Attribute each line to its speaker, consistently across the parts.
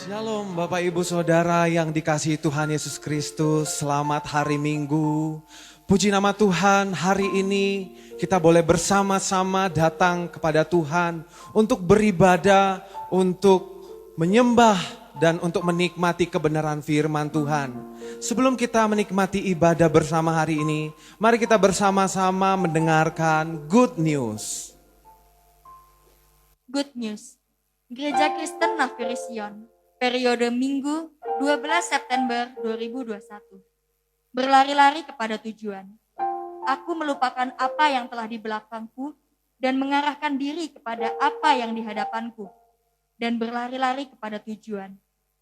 Speaker 1: Shalom Bapak Ibu Saudara yang dikasihi Tuhan Yesus Kristus. Selamat hari Minggu. Puji nama Tuhan, hari ini kita boleh bersama-sama datang kepada Tuhan untuk beribadah, untuk menyembah dan untuk menikmati kebenaran firman Tuhan. Sebelum kita menikmati ibadah bersama hari ini, mari kita bersama-sama mendengarkan Good News.
Speaker 2: Good News. Gereja Kristen Nafiri Sion, periode Minggu 12 September 2021. Berlari-lari kepada tujuan. Aku melupakan apa yang telah di belakangku dan mengarahkan diri kepada apa yang di hadapanku. Dan berlari-lari kepada tujuan.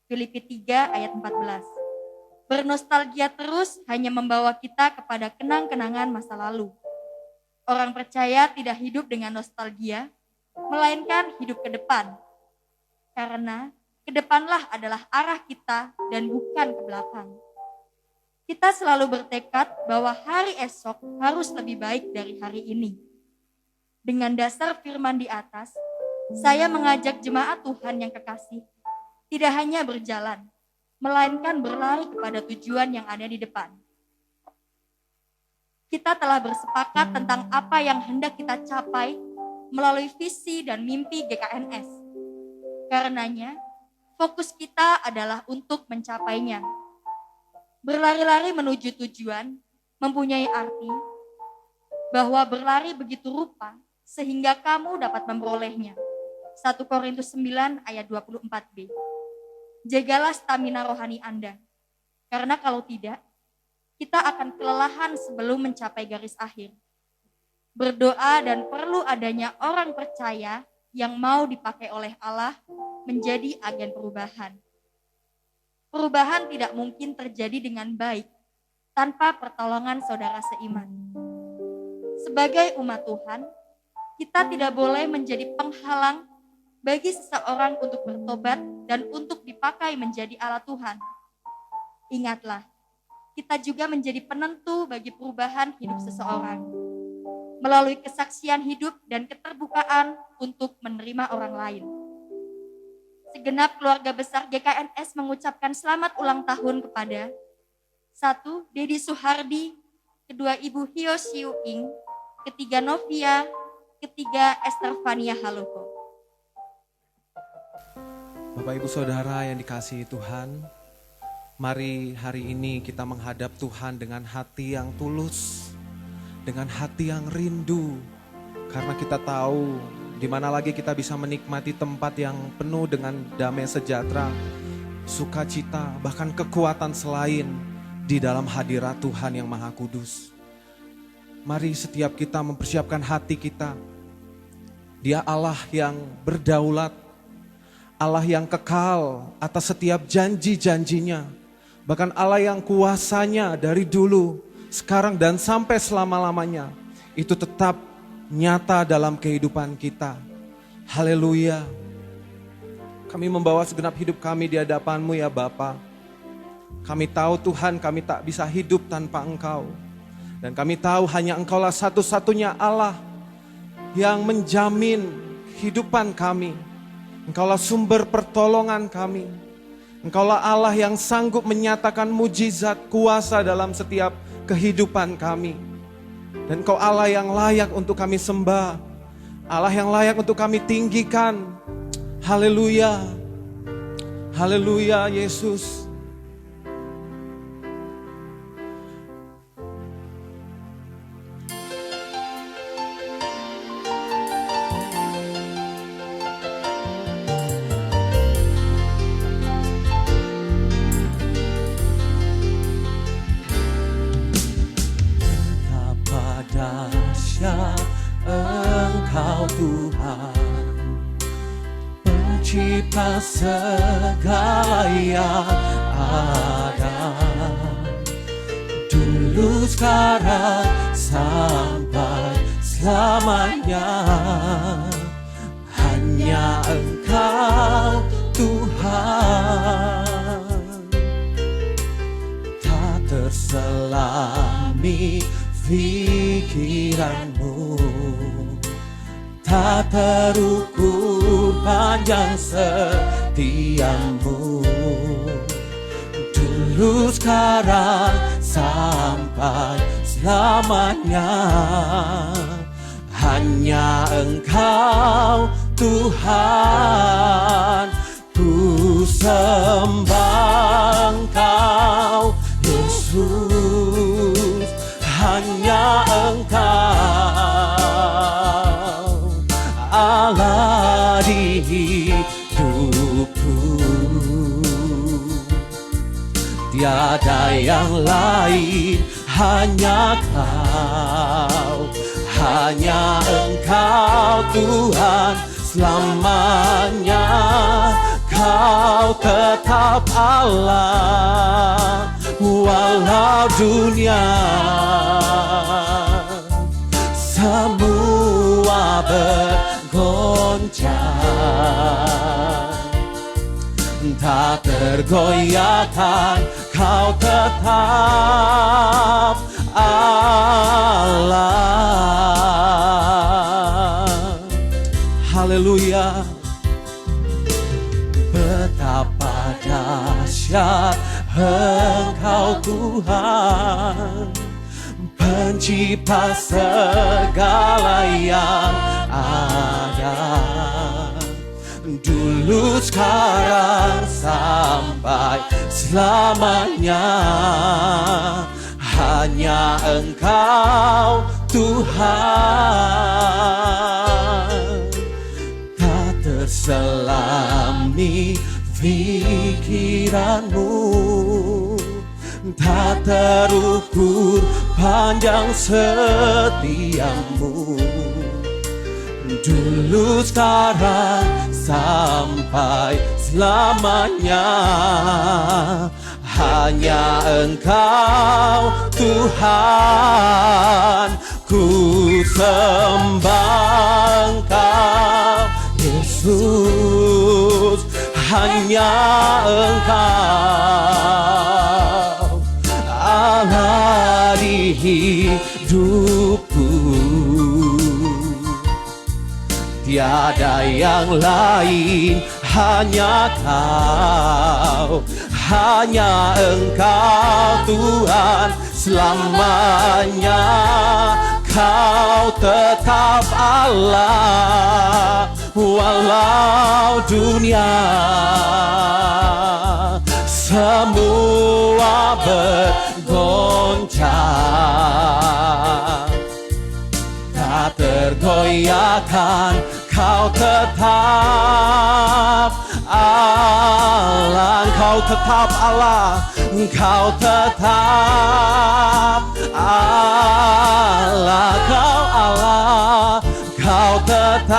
Speaker 2: Filipi 3 ayat 14. Bernostalgia terus hanya membawa kita kepada kenang-kenangan masa lalu. Orang percaya tidak hidup dengan nostalgia, melainkan hidup ke depan. Karena ke depanlah adalah arah kita dan bukan ke belakang. Kita selalu bertekad bahwa hari esok harus lebih baik dari hari ini. Dengan dasar firman di atas, saya mengajak jemaat Tuhan yang kekasih, tidak hanya berjalan, melainkan berlari kepada tujuan yang ada di depan. Kita telah bersepakat tentang apa yang hendak kita capai melalui visi dan mimpi GKNS. Karenanya, fokus kita adalah untuk mencapainya. Berlari-lari menuju tujuan mempunyai arti bahwa berlari begitu rupa sehingga kamu dapat memperolehnya. 1 Korintus 9 ayat 24b. Jagalah stamina rohani Anda, karena kalau tidak, kita akan kelelahan sebelum mencapai garis akhir. Berdoa dan perlu adanya orang percaya yang mau dipakai oleh Allah menjadi agen perubahan. Perubahan tidak mungkin terjadi dengan baik tanpa pertolongan saudara seiman. Sebagai umat Tuhan, kita tidak boleh menjadi penghalang bagi seseorang untuk bertobat dan untuk dipakai menjadi alat Tuhan. Ingatlah, kita juga menjadi penentu bagi perubahan hidup seseorang melalui kesaksian hidup dan keterbukaan untuk menerima orang lain. Segenap keluarga besar GKNS mengucapkan selamat ulang tahun kepada 1. Dedi Suhardi, kedua Ibu Hyo Siu Ing, ketiga Novia, ketiga Esther Fania Haloko.
Speaker 1: Bapak Ibu Saudara yang dikasihi Tuhan, mari hari ini kita menghadap Tuhan dengan hati yang tulus, dengan hati yang rindu, karena kita tahu di mana lagi kita bisa menikmati tempat yang penuh dengan damai sejahtera, sukacita, bahkan kekuatan selain di dalam hadirat Tuhan yang Maha Kudus. Mari setiap kita mempersiapkan hati kita. Dia Allah yang berdaulat, Allah yang kekal atas setiap janji-janjinya, bahkan Allah yang kuasanya dari dulu, sekarang dan sampai selama-lamanya, itu tetap nyata dalam kehidupan kita. Haleluya. Kami membawa segenap hidup kami di hadapan-Mu ya Bapa. Kami tahu Tuhan, kami tak bisa hidup tanpa Engkau. Dan kami tahu hanya Engkaulah satu-satunya Allah yang menjamin kehidupan kami. Engkaulah sumber pertolongan kami. Engkaulah Allah yang sanggup menyatakan mujizat kuasa dalam setiap kehidupan kami. Dan Engkau Allah yang layak untuk kami sembah, Allah yang layak untuk kami tinggikan. Haleluya. Haleluya Yesus.
Speaker 3: Engkau Tuhan, pencipta segala yang ada, dulu sekarang sampai selamanya. Hanya Engkau Tuhan, tak terselami pikiranmu, tak terukur panjang setiamu. dulu sekarang sampai selamanya. Hanya Engkau Tuhan, ku sembah Engkau Yesus. Hanya Engkau Allah di hidupku, tiada yang lain, hanya Kau, hanya Engkau Tuhan selamanya. Kau tetap Allah walau dunia semua bergoncang, tak tergoyahkan, Kau tetap Allah. Haleluya. Betapa dahsyat Engkau Tuhan, pencipta segala yang ada, dulu sekarang sampai selamanya. Hanya Engkau Tuhan, tak terselami pikiranmu, tak terukur panjang setiamu, dulu sekarang sampai selamanya. Hanya Engkau Tuhan, ku sembah Engkau Yesus. Hanya Engkau Allah di hidupku, tiada yang lain, hanya Kau, hanya Engkau Tuhan selamanya. Kau tetap Allah walau dunia semua bergoncang, tak tergoyahkan, Kau tetap Allah. Engkau tetap Allah, Engkau tetap Allah. Kau Allah, Kau tetap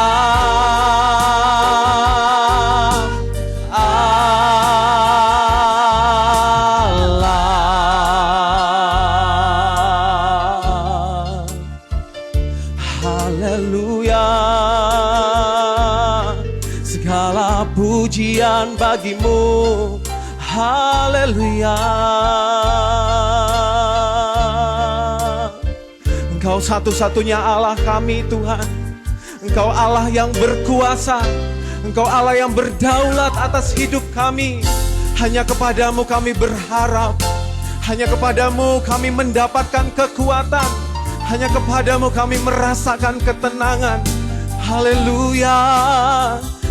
Speaker 3: Allah. Haleluya. Segala pujian bagimu, haleluya. Engkau satu-satunya Allah kami Tuhan. Engkau Allah yang berkuasa, Engkau Allah yang berdaulat atas hidup kami. Hanya kepadamu kami berharap, hanya kepadamu kami mendapatkan kekuatan, hanya kepadamu kami merasakan ketenangan. Haleluya.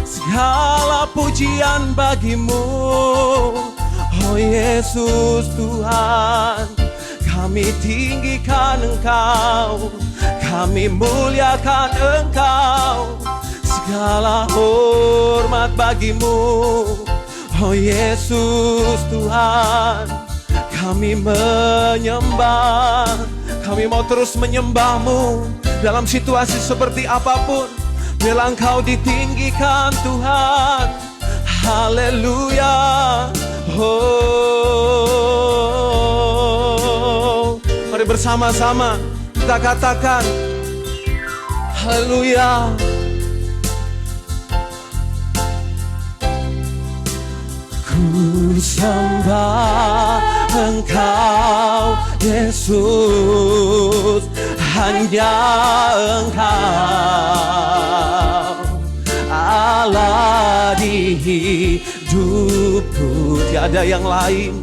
Speaker 3: Segala pujian bagimu, oh Yesus Tuhan. Kami tinggikan Engkau, kami muliakan Engkau. Segala hormat bagimu, oh Yesus Tuhan. Kami menyembah, kami mau terus menyembah-Mu dalam situasi seperti apapun. Bila Engkau ditinggikan Tuhan, haleluya. Oh, mari bersama-sama kita katakan haleluya. Ku sembah Engkau Yesus, hanya Engkau Allah di hidupku, tiada yang lain,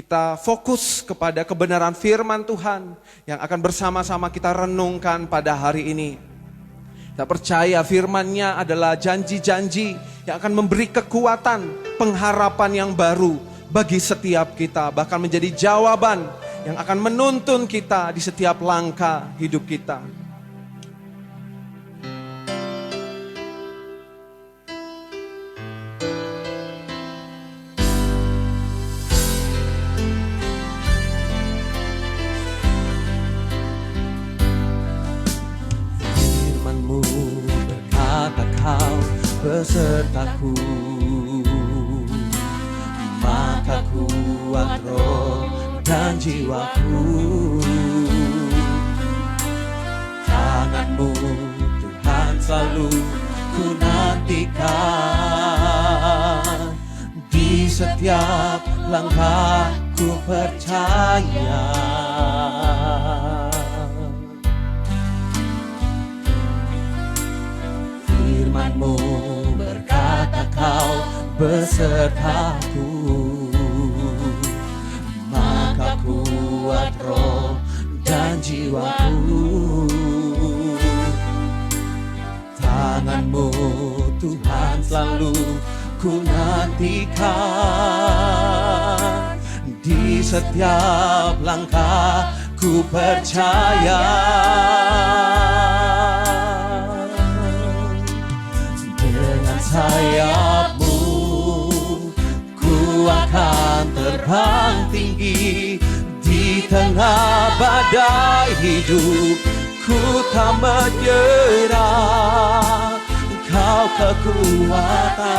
Speaker 3: kita fokus kepada kebenaran firman Tuhan yang akan bersama-sama kita renungkan pada hari ini. Kita percaya firman-Nya adalah janji-janji yang akan memberi kekuatan, pengharapan yang baru bagi setiap kita. Bahkan menjadi jawaban yang akan menuntun kita di setiap langkah hidup kita.
Speaker 1: Besertaku, maka kuat roh dan jiwaku. Tangan-Mu Tuhan selalu ku nantikan, di setiap langkah ku percaya. Firman-Mu berkata Kau besertaku, maka kuat roh dan jiwaku. Tangan-Mu Tuhan selalu ku nantikan, di setiap langkah ku percaya. Sayap-Mu ku akan terbang tinggi, di tengah badai hidup ku tak menyerah. Kau kekuatan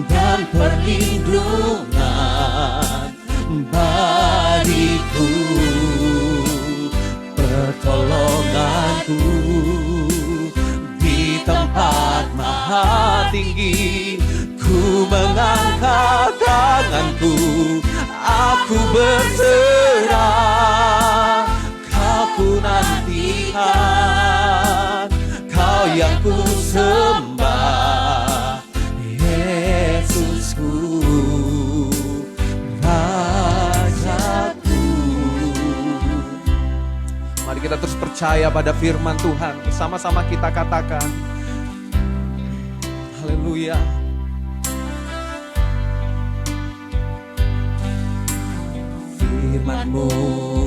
Speaker 1: dan perlindungan bagiku, pertolonganku di tempat maha tinggi. Ku mengangkat tanganku, aku berserah. Kau ku nantikan, Kau yang ku sembah, Yesusku, Rajaku.
Speaker 3: Mari kita terus percaya pada firman Tuhan. Bersama-sama kita katakan, haleluya.
Speaker 1: Firman-Mu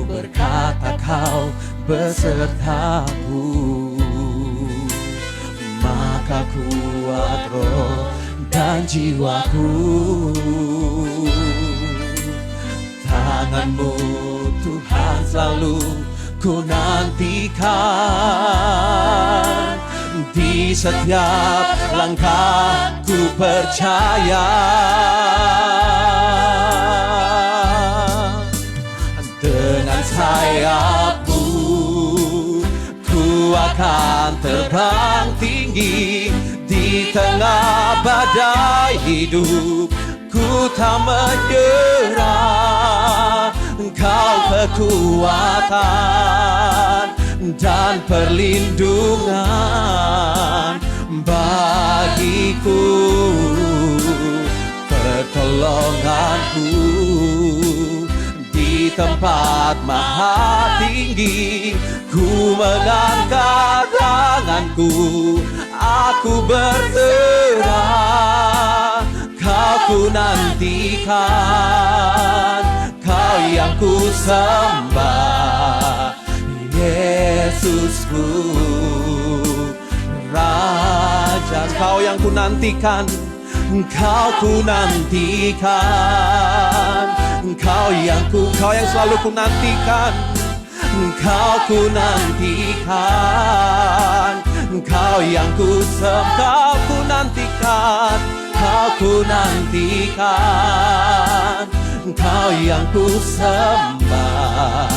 Speaker 1: berkata Kau besertaku, maka kuat roh dan jiwaku. Tangan-Mu Tuhan selalu ku nantikan, di setiap langkah ku percaya. Dengan sayap-Mu ku akan terbang tinggi, di tengah badai hidup ku tak menyerah. Kau kekuatan dan perlindungan bagiku, pertolonganku di tempat maha tinggi. Ku mengangkat tanganku, aku berserah. Kau ku nantikan, Kau yang ku sembah, Yesusku, Raja. Kau yang ku nantikan, Kau ku nantikan, Kau yang selalu ku nantikan. Kau ku nantikan, Kau yang ku sembah. Kau ku nantikan, Kau ku nantikan, Kau yang ku sembah,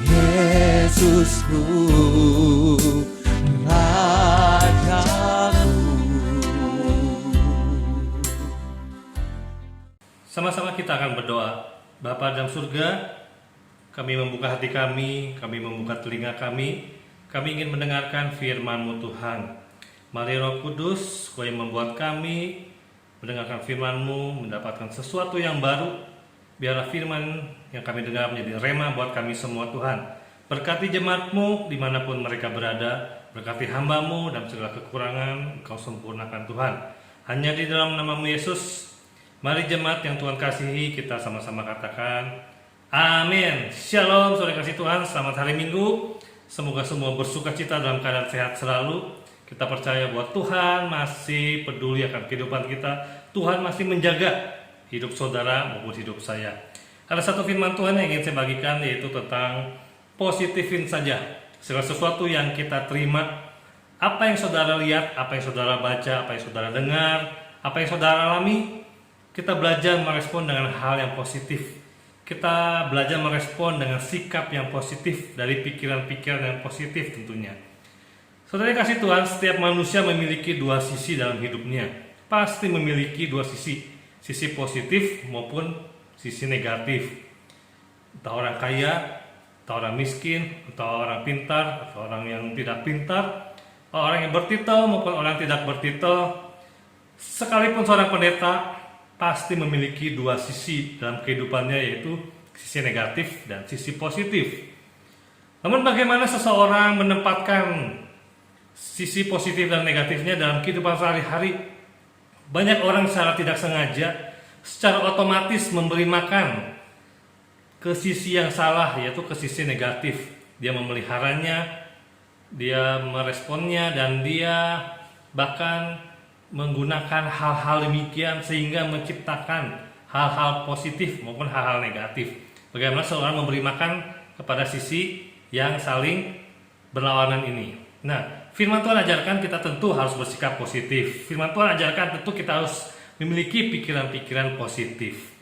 Speaker 1: Yesusku, Rajaku.
Speaker 4: Sama-sama kita akan berdoa. Bapa dalam surga, kami membuka hati kami membuka telinga kami ingin mendengarkan firman-Mu Tuhan. Mari Roh Kudus, Kau yang membuat kami mendengarkan firman-Mu, mendapatkan sesuatu yang baru, Biarlah firman yang kami dengar menjadi rema buat kami semua Tuhan. Berkati jemaat-Mu dimanapun mereka berada. Berkati hamba-Mu dan segala kekurangan Engkau sempurnakan Tuhan. Hanya di dalam nama-Mu Yesus. Mari jemaat yang Tuhan kasihi, kita sama-sama katakan amin. Shalom saudara kasih Tuhan, selamat hari Minggu. Semoga semua bersuka cita dalam keadaan sehat selalu. Kita percaya bahwa Tuhan masih peduli akan kehidupan kita. Tuhan masih menjaga hidup saudara maupun hidup saya. Ada satu firman Tuhan yang ingin saya bagikan, yaitu tentang positifin saja segala sesuatu yang kita terima. Apa yang saudara lihat, apa yang saudara baca, apa yang saudara dengar, apa yang saudara alami, kita belajar merespon dengan hal yang positif. Kita belajar merespon dengan sikap yang positif dari pikiran-pikiran yang positif tentunya. Saudara kasih Tuhan, setiap manusia memiliki dua sisi dalam hidupnya. Pasti memiliki dua sisi. Sisi positif maupun sisi negatif. Entah orang kaya, entah orang miskin, entah orang pintar, atau orang yang tidak pintar, orang yang bertitel maupun orang yang tidak bertitel. Sekalipun seorang pendeta pasti memiliki dua sisi dalam kehidupannya, yaitu sisi negatif dan sisi positif. Namun bagaimana seseorang menempatkan sisi positif dan negatifnya dalam kehidupan sehari-hari? Banyak orang secara tidak sengaja, secara otomatis memberi makan ke sisi yang salah, yaitu ke sisi negatif. Dia memeliharanya, dia meresponnya, dan dia bahkan menggunakan hal-hal demikian sehingga menciptakan hal-hal positif maupun hal-hal negatif. Bagaimana seorang memberi makan kepada sisi yang saling berlawanan ini. Nah, firman Tuhan ajarkan kita tentu harus bersikap positif. Firman Tuhan ajarkan tentu kita harus memiliki pikiran-pikiran positif.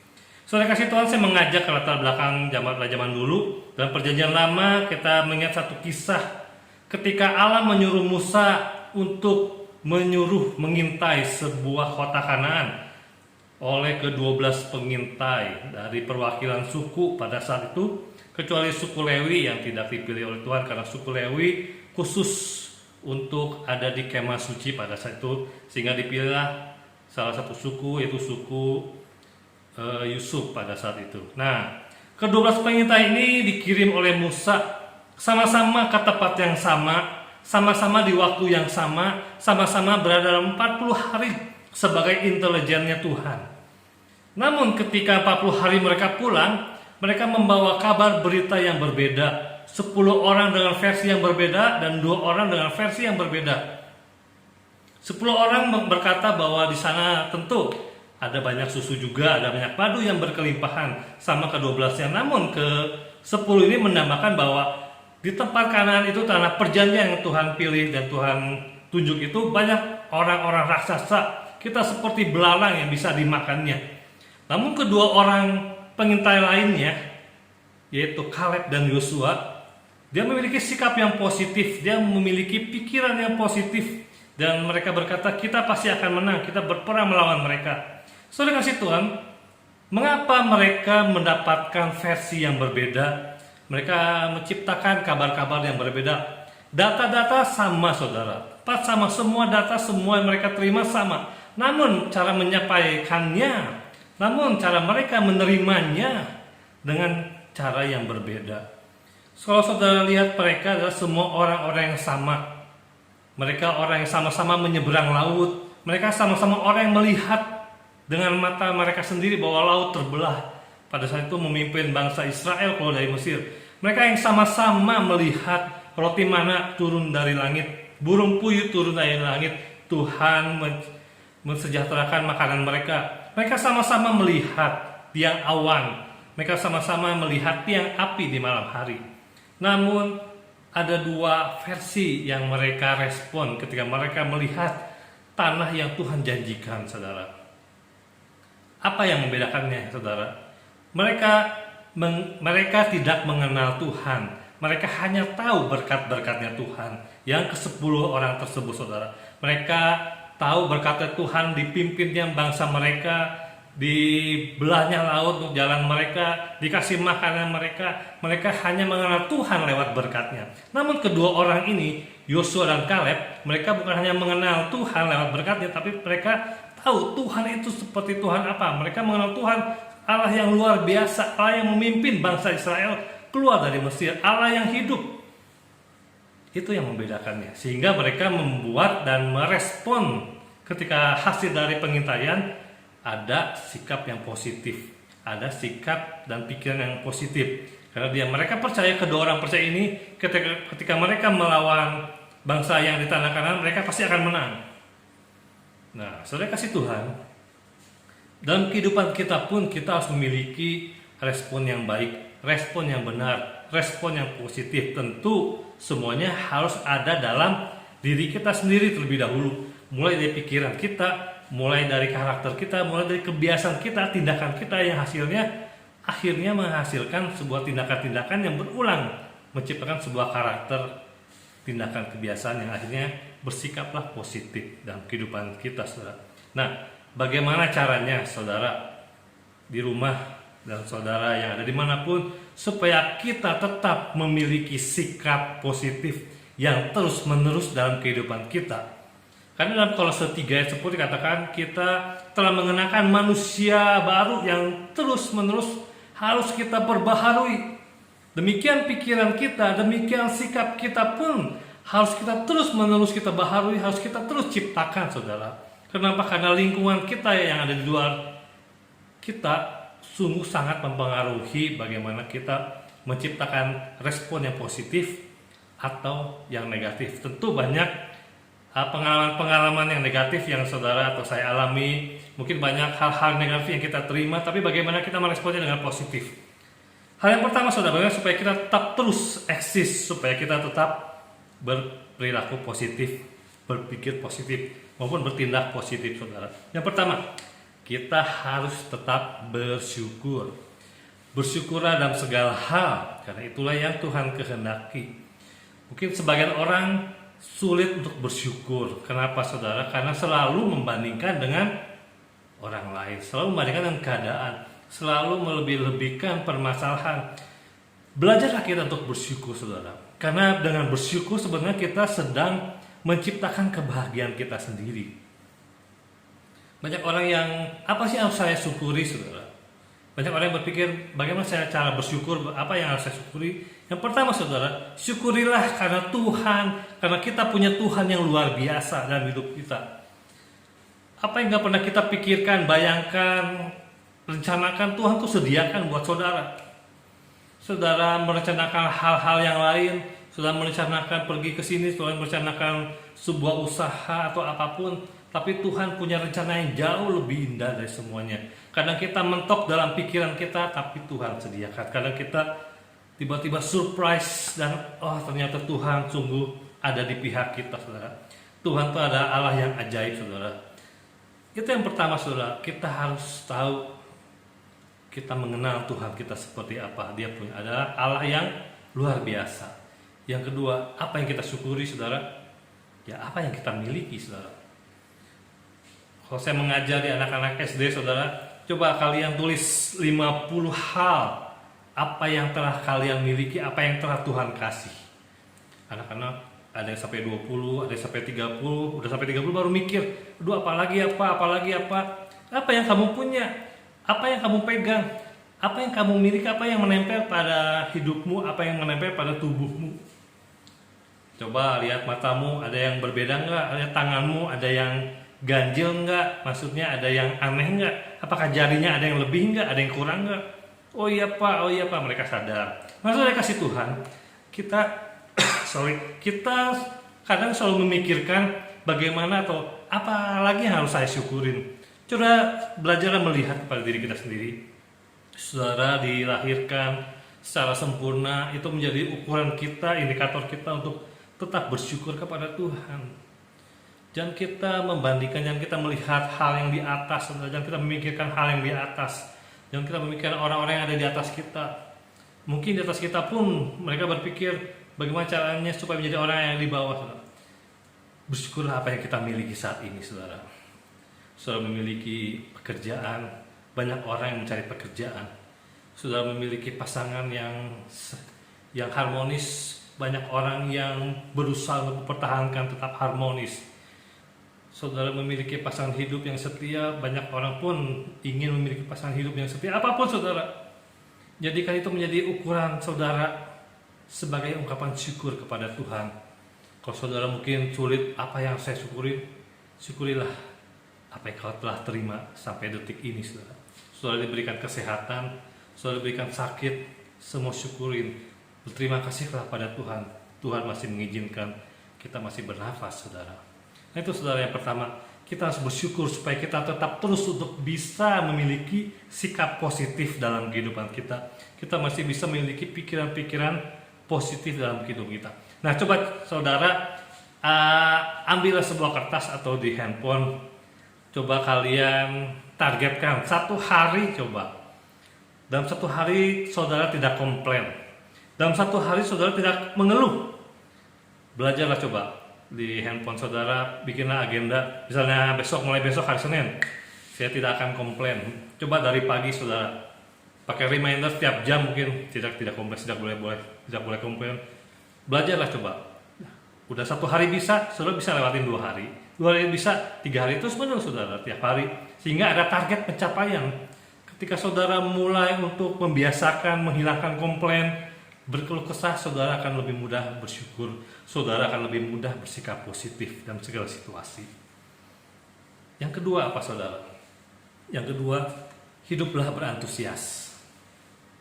Speaker 4: Saudara kasih Tuhan, saya mengajak ke latar belakang zaman dulu. Dalam perjanjian lama kita mengingat satu kisah ketika Allah menyuruh Musa untuk mengintai sebuah kota Kanaan oleh ke-12 pengintai dari perwakilan suku pada saat itu, kecuali suku Lewi yang tidak dipilih oleh Tuhan, karena suku Lewi khusus untuk ada di kemah suci pada saat itu, sehingga dipilihlah salah satu suku, yaitu suku Yusuf pada saat itu. Nah, ke-12 pengintai ini dikirim oleh Musa sama-sama ke tempat yang sama, sama-sama di waktu yang sama-sama berada dalam 40 hari sebagai intelijennya Tuhan. Namun ketika 40 hari mereka pulang, mereka membawa kabar berita yang berbeda. 10 orang dengan versi yang berbeda dan 2 orang dengan versi yang berbeda. 10 orang berkata bahwa di sana tentu ada banyak susu juga, ada banyak madu yang berkelimpahan sama ke-12-nya. Namun ke-10 ini menambahkan bahwa di tempat Kanaan itu, tanah perjanjian yang Tuhan pilih dan Tuhan tunjuk itu, banyak orang-orang raksasa. Kita seperti belalang yang bisa dimakannya. Namun kedua orang pengintai lainnya, yaitu Kaleb dan Yosua, dia memiliki sikap yang positif, dia memiliki pikiran yang positif, dan mereka berkata, kita pasti akan menang, kita berperang melawan mereka. Saudara kasih Tuhan, mengapa mereka mendapatkan versi yang berbeda? Mereka menciptakan kabar-kabar yang berbeda. Data-data sama, saudara, sama, semua data, semua yang mereka terima sama. Namun cara menyampaikannya, namun cara mereka menerimanya dengan cara yang berbeda. Kalau saudara lihat, mereka adalah semua orang-orang yang sama. Mereka orang yang sama-sama menyeberang laut. Mereka sama-sama orang yang melihat dengan mata mereka sendiri bahwa laut terbelah. Pada saat itu memimpin bangsa Israel keluar dari Mesir. Mereka yang sama-sama melihat roti mana turun dari langit, burung puyuh turun dari langit. Tuhan mensejahterakan makanan mereka. Mereka sama-sama melihat tiang awan. Mereka sama-sama melihat tiang api di malam hari. Namun ada dua versi yang mereka respon ketika mereka melihat tanah yang Tuhan janjikan, saudara. Apa yang membedakannya, saudara? Mereka tidak mengenal Tuhan. Mereka hanya tahu berkat-berkatnya Tuhan. Yang ke-10 orang tersebut, saudara. Mereka tahu berkatnya Tuhan dipimpinnya bangsa mereka, dibelahnya laut untuk jalan mereka, dikasih makanan mereka. Mereka hanya mengenal Tuhan lewat berkatnya. Namun kedua orang ini, Yosua dan Kaleb, mereka bukan hanya mengenal Tuhan lewat berkatnya, tapi mereka tahu Tuhan itu seperti Tuhan apa. Mereka mengenal Tuhan Allah yang luar biasa, Allah yang memimpin bangsa Israel keluar dari Mesir, Allah yang hidup. Itu yang membedakannya. Sehingga mereka membuat dan merespon ketika hasil dari pengintaian, ada sikap yang positif, ada sikap dan pikiran yang positif. Karena mereka percaya, kedua orang percaya ini, ketika mereka melawan bangsa yang di tanah Kanaan, mereka pasti akan menang. Nah, saudara kasih Tuhan, dalam kehidupan kita pun kita harus memiliki respon yang baik, respon yang benar, respon yang positif. Tentu semuanya harus ada dalam diri kita sendiri terlebih dahulu. Mulai dari pikiran kita, mulai dari karakter kita, mulai dari kebiasaan kita, tindakan kita yang akhirnya menghasilkan sebuah tindakan-tindakan yang berulang, menciptakan sebuah karakter, tindakan, kebiasaan yang akhirnya bersikaplah positif dalam kehidupan kita, saudara. Nah, bagaimana caranya, saudara, di rumah dan saudara yang ada dimanapun, supaya kita tetap memiliki sikap positif yang terus-menerus dalam kehidupan kita? Karena dalam Kolose 3 ayat 10 dikatakan kita telah mengenakan manusia baru yang terus-menerus harus kita perbaharui. Demikian pikiran kita, demikian sikap kita pun harus kita terus-menerus kita baharui, harus kita terus ciptakan, saudara. Kenapa? Karena lingkungan kita yang ada di luar kita sungguh sangat mempengaruhi bagaimana kita menciptakan respon yang positif atau yang negatif. Tentu banyak pengalaman-pengalaman yang negatif yang saudara atau saya alami, mungkin banyak hal-hal negatif yang kita terima, tapi bagaimana kita meresponnya dengan positif. Hal yang pertama, saudara, bagaimana supaya kita tetap terus eksis, supaya kita tetap berperilaku positif, berpikir positif, maupun bertindak positif, saudara. Yang pertama, kita harus tetap bersyukur. Bersyukurlah dalam segala hal, karena itulah yang Tuhan kehendaki. Mungkin sebagian orang sulit untuk bersyukur. Kenapa, saudara? Karena selalu membandingkan dengan orang lain, selalu membandingkan dengan keadaan, selalu melebih-lebihkan permasalahan. Belajarlah kita untuk bersyukur, saudara. Karena dengan bersyukur sebenarnya kita sedang menciptakan kebahagiaan kita sendiri. Banyak orang yang, apa sih yang harus saya syukuri, saudara? Banyak orang yang berpikir, bagaimana saya cara bersyukur, apa yang harus saya syukuri? Yang pertama, saudara, syukurilah karena Tuhan, karena kita punya Tuhan yang luar biasa dalam hidup kita. Apa yang gak pernah kita pikirkan, bayangkan, rencanakan, Tuhan tuh sediakan buat saudara. Saudara merencanakan hal-hal yang lain, saudara merencanakan pergi ke sini, saudara merencanakan sebuah usaha atau apapun, tapi Tuhan punya rencana yang jauh lebih indah dari semuanya. Kadang kita mentok dalam pikiran kita, tapi Tuhan sediakan. Kadang kita tiba-tiba surprise dan ternyata Tuhan sungguh ada di pihak kita, saudara. Tuhan itu ada Allah yang ajaib, saudara. Itu yang pertama, saudara. Kita harus tahu, kita mengenal Tuhan kita seperti apa. Dia punya adalah Allah yang luar biasa. Yang kedua, apa yang kita syukuri, saudara? Ya, apa yang kita miliki, saudara. Kalau saya mengajari anak-anak SD, saudara, coba kalian tulis 50 hal apa yang telah kalian miliki, apa yang telah Tuhan kasih. Anak-anak ada yang sampai 20, ada yang sampai 30, udah sampai 30 baru mikir, aduh apalagi apa yang kamu punya, apa yang kamu pegang, apa yang kamu miliki, apa yang menempel pada hidupmu, apa yang menempel pada tubuhmu. Coba lihat matamu, ada yang berbeda enggak? Ada tanganmu, ada yang ganjil enggak? Maksudnya ada yang aneh enggak? Apakah jarinya ada yang lebih enggak? Ada yang kurang enggak? Oh iya pak, mereka sadar. Maksudnya kasih Tuhan, kita kadang selalu memikirkan bagaimana atau apa lagi yang harus saya syukurin. Coba belajarlah melihat kepada diri kita sendiri. Saudara dilahirkan secara sempurna, itu menjadi ukuran kita, indikator kita untuk tetap bersyukur kepada Tuhan. Jangan kita membandingkan, jangan kita melihat hal yang di atas, jangan kita memikirkan hal yang di atas. Jangan kita memikirkan orang-orang yang ada di atas kita. Mungkin di atas kita pun mereka berpikir bagaimana caranya supaya menjadi orang yang di bawah. Saudara. Bersyukurlah apa yang kita miliki saat ini, saudara. Saudara memiliki pekerjaan, banyak orang yang mencari pekerjaan. Saudara memiliki pasangan yang harmonis, banyak orang yang berusaha untuk mempertahankan tetap harmonis. saudara memiliki pasangan hidup yang setia, banyak orang pun ingin memiliki pasangan hidup yang setia, apapun saudara. Jadikan itu menjadi ukuran saudara sebagai ungkapan syukur kepada Tuhan. Kalau saudara mungkin sulit, apa yang saya syukuri? Syukurilah apa yang kau telah terima sampai detik ini, saudara. Saudara diberikan kesehatan, saudara diberikan sakit, semua syukurin. Berterima kasihlah pada Tuhan. Tuhan masih mengizinkan kita masih bernafas, saudara. Nah itu saudara yang pertama, kita harus bersyukur supaya kita tetap terus untuk bisa memiliki sikap positif dalam kehidupan kita. Kita masih bisa memiliki pikiran-pikiran positif dalam kehidupan kita. Nah coba saudara ambillah sebuah kertas atau di handphone, coba kalian targetkan satu hari, coba dalam satu hari saudara tidak komplain, dalam satu hari saudara tidak mengeluh. Belajarlah coba di handphone saudara, bikinlah agenda, misalnya mulai besok hari Senin saya tidak akan komplain. Coba dari pagi saudara pakai reminder setiap jam, mungkin tidak komplain, tidak boleh komplain. Belajarlah coba. Udah satu hari bisa, saudara bisa lewatin 2 hari, 2 hari bisa 3 hari, terus menerus saudara tiap hari, sehingga ada target pencapaian. Ketika saudara mulai untuk membiasakan menghilangkan komplain, berkeluh kesah, saudara akan lebih mudah bersyukur, saudara akan lebih mudah bersikap positif dalam segala situasi. Yang kedua apa saudara? Yang kedua, hiduplah berantusias.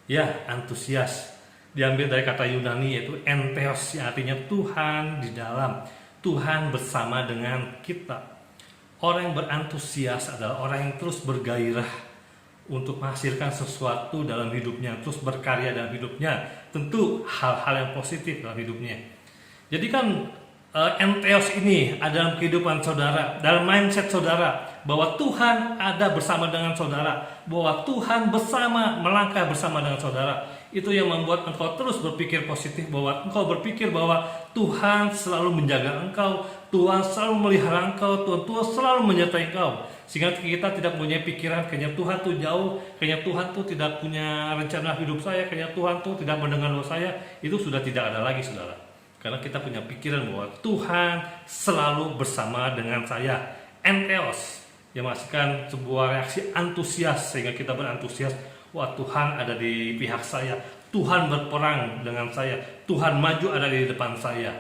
Speaker 4: Ya, antusias diambil dari kata Yunani yaitu entheos, yang artinya Tuhan di dalam, Tuhan bersama dengan kita. Orang yang berantusias adalah orang yang terus bergairah untuk menghasilkan sesuatu dalam hidupnya, terus berkarya dalam hidupnya, tentu hal-hal yang positif dalam hidupnya. Jadi kan entheos ini ada dalam kehidupan saudara, dalam mindset saudara, bahwa Tuhan ada bersama dengan saudara, bahwa Tuhan bersama, melangkah bersama dengan saudara. Itu yang membuat engkau terus berpikir positif, bahwa engkau berpikir bahwa Tuhan selalu menjaga engkau, Tuhan selalu melihara engkau, Tuhan selalu menyertai engkau. Sehingga kita tidak punya pikiran kayaknya Tuhan tuh jauh, kayaknya Tuhan tuh tidak punya rencana hidup saya, kayaknya Tuhan tuh tidak mendengar doa saya. Itu sudah tidak ada lagi saudara. Karena kita punya pikiran bahwa Tuhan selalu bersama dengan saya. Entheos yang menghasilkan sebuah reaksi antusias, sehingga kita berantusias, wah Tuhan ada di pihak saya, Tuhan berperang dengan saya, Tuhan maju ada di depan saya.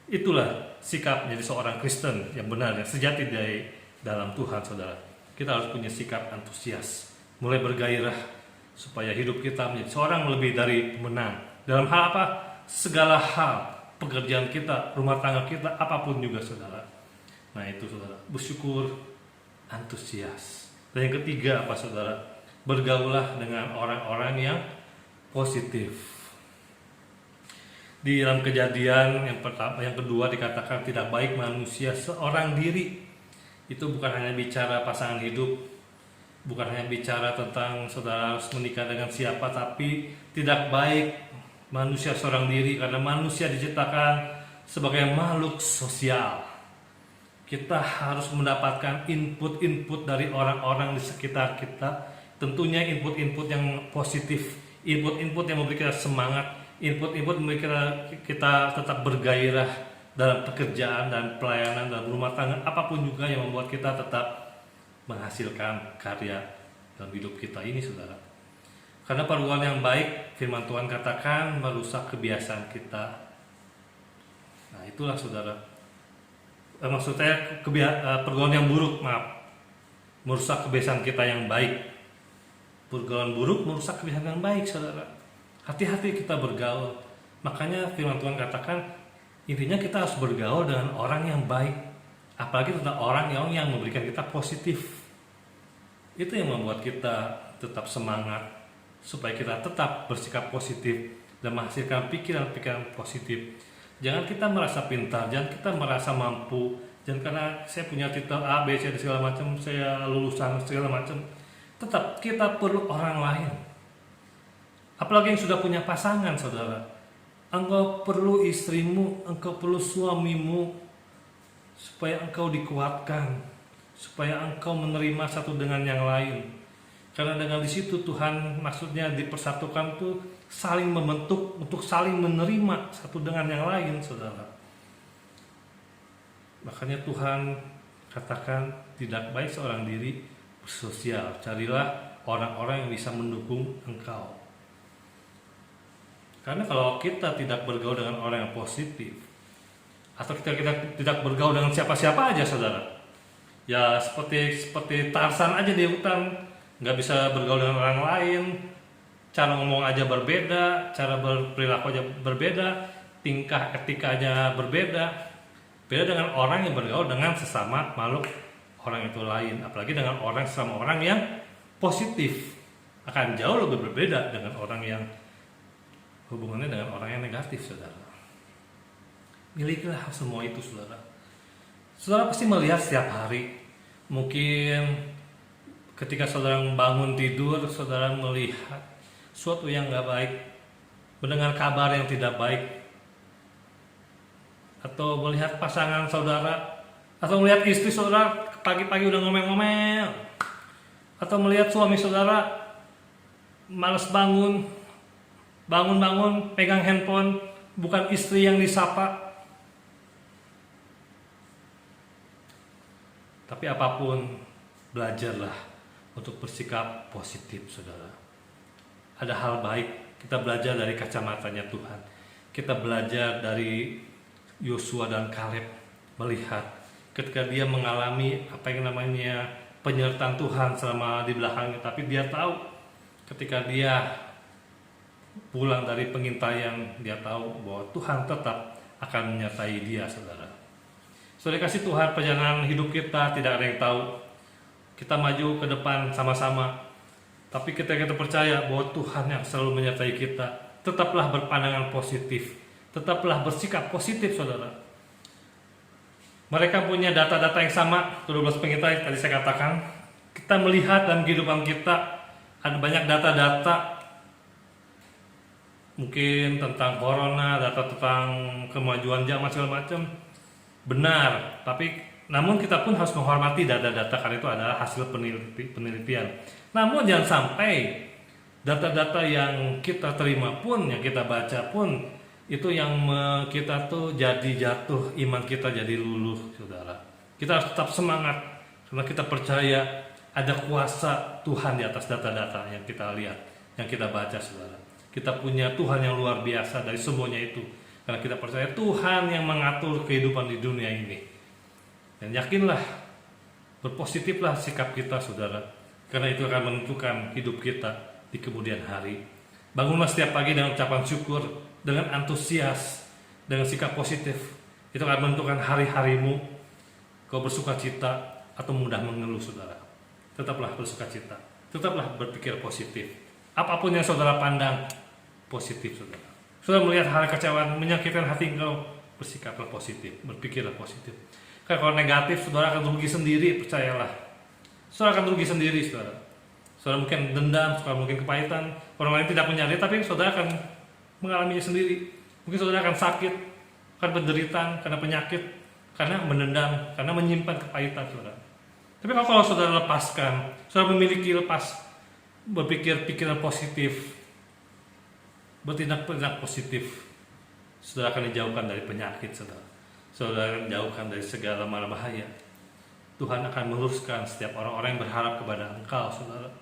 Speaker 4: Itulah sikap menjadi seorang Kristen yang benar, yang sejati dari dalam Tuhan saudara. Kita harus punya sikap antusias, mulai bergairah, supaya hidup kita menjadi seorang lebih dari pemenang. Dalam hal apa? Segala hal, pekerjaan kita, rumah tangga kita, apapun juga saudara. Nah itu saudara, bersyukur, antusias. Dan yang ketiga apa saudara? Bergaulah dengan orang-orang yang positif. Di dalam Kejadian yang kedua dikatakan tidak baik manusia seorang diri. Itu bukan hanya bicara pasangan hidup, bukan hanya bicara tentang saudara harus menikah dengan siapa, tapi tidak baik manusia seorang diri, karena manusia diciptakan sebagai makhluk sosial. Kita harus mendapatkan input-input dari orang-orang di sekitar kita, tentunya input-input yang positif, input-input yang memberi kita semangat, input-input memberi kita tetap bergairah dalam pekerjaan dan pelayanan dalam rumah tangga, apapun juga yang membuat kita tetap menghasilkan karya dalam hidup kita ini saudara. Karena pergaulan yang baik, firman Tuhan katakan, merusak kebiasaan kita. Nah itulah saudara, maksud saya pergaulan yang buruk, merusak kebiasaan kita yang baik. Pergaulan buruk merusak kebiasaan yang baik saudara. Hati-hati kita bergaul. Makanya firman Tuhan katakan, intinya kita harus bergaul dengan orang yang baik, apalagi tentang orang yang memberikan kita positif. Itu yang membuat kita tetap semangat, supaya kita tetap bersikap positif dan menghasilkan pikiran-pikiran positif. Jangan kita merasa pintar, jangan kita merasa mampu, jangan karena saya punya titel A, B, C, segala macam, saya lulusan segala macam. Tetap kita perlu orang lain. Apalagi yang sudah punya pasangan saudara. Engkau perlu istrimu, engkau perlu suamimu, supaya engkau dikuatkan, supaya engkau menerima satu dengan yang lain. Karena dengan di situ Tuhan maksudnya dipersatukan tuh saling membentuk untuk saling menerima satu dengan yang lain, saudara. Makanya Tuhan katakan tidak baik seorang diri bersosial. Carilah orang-orang yang bisa mendukung engkau. Karena kalau kita tidak bergaul dengan orang yang positif, atau kita tidak bergaul dengan siapa-siapa aja, saudara, ya seperti Tarsan aja di hutan, nggak bisa bergaul dengan orang lain, cara ngomong aja berbeda, cara berperilaku aja berbeda, tingkah etikanya berbeda, beda dengan orang yang bergaul dengan sesama makhluk orang itu lain, apalagi dengan sama orang yang positif, akan jauh lebih berbeda dengan orang yang hubungannya dengan orang yang negatif, saudara. Milikilah semua itu, saudara. Saudara pasti melihat setiap hari. Mungkin ketika saudara bangun tidur, saudara melihat sesuatu yang gak baik, mendengar kabar yang tidak baik, atau melihat pasangan saudara, atau melihat istri saudara pagi-pagi udah ngomel-ngomel, atau melihat suami saudara malas bangun pegang handphone, bukan istri yang disapa. Tapi apapun, belajarlah untuk bersikap positif, saudara. Ada hal baik, kita belajar dari kacamatanya Tuhan. Kita belajar dari Yosua dan Kaleb, melihat ketika dia mengalami apa yang namanya penyertaan Tuhan selama di belakangnya, tapi dia tahu ketika dia pulang dari pengintaian, dia tahu bahwa Tuhan tetap akan menyertai dia, saudara. Saudara kasih Tuhan, perjalanan hidup kita tidak ada yang tahu. Kita maju ke depan sama-sama, tapi ketika kita percaya bahwa Tuhan yang selalu menyertai kita, tetaplah berpandangan positif, tetaplah bersikap positif, saudara. Mereka punya data-data yang sama, 12 pengintai tadi saya katakan. Kita melihat dalam kehidupan kita ada banyak data-data, mungkin tentang corona, data tentang kemajuan zaman segala macam, benar. Tapi namun kita pun harus menghormati data-data karena itu adalah hasil penelitian. Namun jangan sampai data-data yang kita terima pun, yang kita baca pun, itu yang kita tuh jadi jatuh, iman kita jadi luluh, saudara. Kita harus tetap semangat karena kita percaya ada kuasa Tuhan di atas data-data yang kita lihat, yang kita baca, saudara. Kita punya Tuhan yang luar biasa dari semuanya itu. Karena kita percaya Tuhan yang mengatur kehidupan di dunia ini. Dan yakinlah, berpositiflah sikap kita, saudara. Karena itu akan menentukan hidup kita di kemudian hari. Bangunlah setiap pagi dengan ucapan syukur, dengan antusias, dengan sikap positif. Itu akan menentukan hari-harimu. Kau bersuka cita atau mudah mengeluh, saudara. Tetaplah bersuka cita. Tetaplah berpikir positif. Apapun yang saudara pandang, positif, saudara. Saudara melihat hal kecewaan menyakitkan hati engkau, bersikaplah positif, berpikirlah positif. Karena kalau negatif, saudara akan rugi sendiri, percayalah. Saudara akan rugi sendiri, saudara. Saudara mungkin dendam, saudara mungkin kepahitan, orang lain tidak menyadari, tapi saudara akan mengalaminya sendiri. Mungkin saudara akan sakit, akan penderitaan, karena penyakit, karena mendendam, karena menyimpan kepahitan, saudara. Tapi kalau saudara lepaskan, saudara memiliki berpikir pikiran positif, bertindak positif, saudara akan dijauhkan dari penyakit, saudara. Saudara akan dijauhkan dari segala mara bahaya. Tuhan akan meluruskan setiap orang-orang yang berharap kepada engkau, saudara.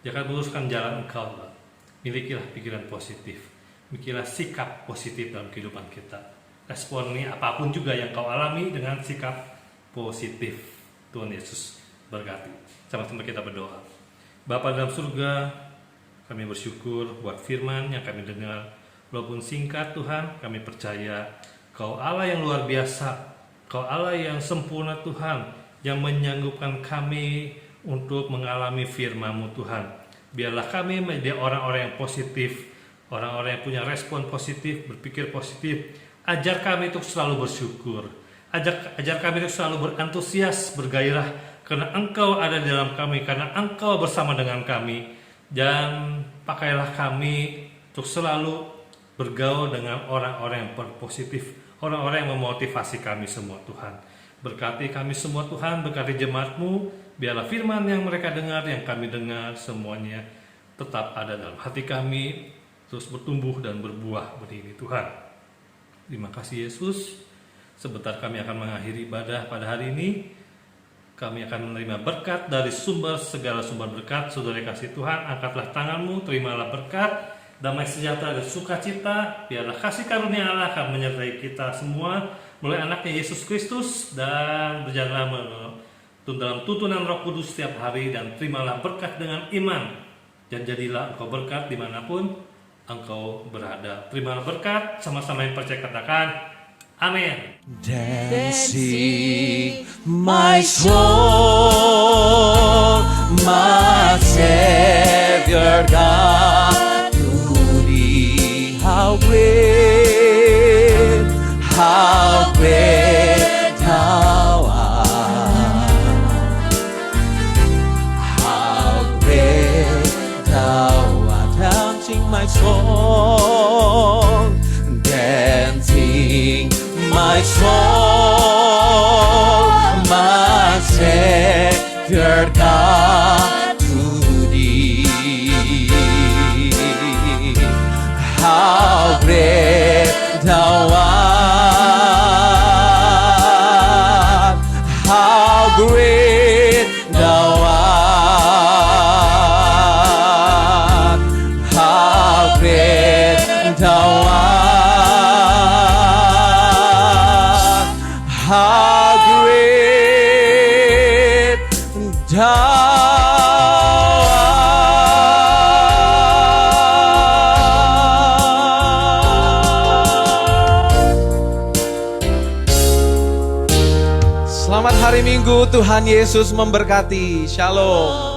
Speaker 4: Dia akan meluruskan jalan engkau, saudara. Milikilah pikiran positif, milikilah sikap positif dalam kehidupan kita. Responi apapun juga yang kau alami dengan sikap positif. Tuhan Yesus berkati. Sama-sama kita berdoa. Bapa dalam surga, kami bersyukur buat firman yang kami dengar. Walaupun singkat, Tuhan, kami percaya Kau Allah yang luar biasa, Kau Allah yang sempurna, Tuhan, yang menyanggupkan kami untuk mengalami firman-Mu, Tuhan. Biarlah kami menjadi orang-orang yang positif, orang-orang yang punya respon positif, berpikir positif. Ajar kami untuk selalu bersyukur, ajar kami untuk selalu berantusias, bergairah, karena Engkau ada di dalam kami, karena Engkau bersama dengan kami. Dan pakailah kami untuk selalu bergaul dengan orang-orang yang positif, orang-orang yang memotivasi kami semua, Tuhan. Berkati kami semua, Tuhan, berkati jemaat-Mu. Biarlah firman yang mereka dengar, yang kami dengar, semuanya tetap ada dalam hati kami, terus bertumbuh dan berbuah benih, Tuhan. Terima kasih Yesus. Sebentar kami akan mengakhiri ibadah pada hari ini. Kami akan menerima berkat dari segala sumber berkat. Saudara kasih Tuhan, angkatlah tanganmu, terimalah berkat, damai sejahtera dan sukacita. Biarlah kasih karunia Allah akan menyertai kita semua melalui anaknya Yesus Kristus, dan berjalanlah dalam tuntunan Roh Kudus setiap hari, dan terimalah berkat dengan iman, dan jadilah engkau berkat dimanapun engkau berada. Terimalah berkat, sama-sama yang percaya katakan amin.
Speaker 3: Dancing my soul, my Savior God, to thee how great thou art, how great thou art. Dancing my soul, dancing my soul, my Savior God, to thee how great thou art, how great thou art, how great thou art, how great thou art. Selamat hari Minggu, Tuhan Yesus memberkati. Shalom.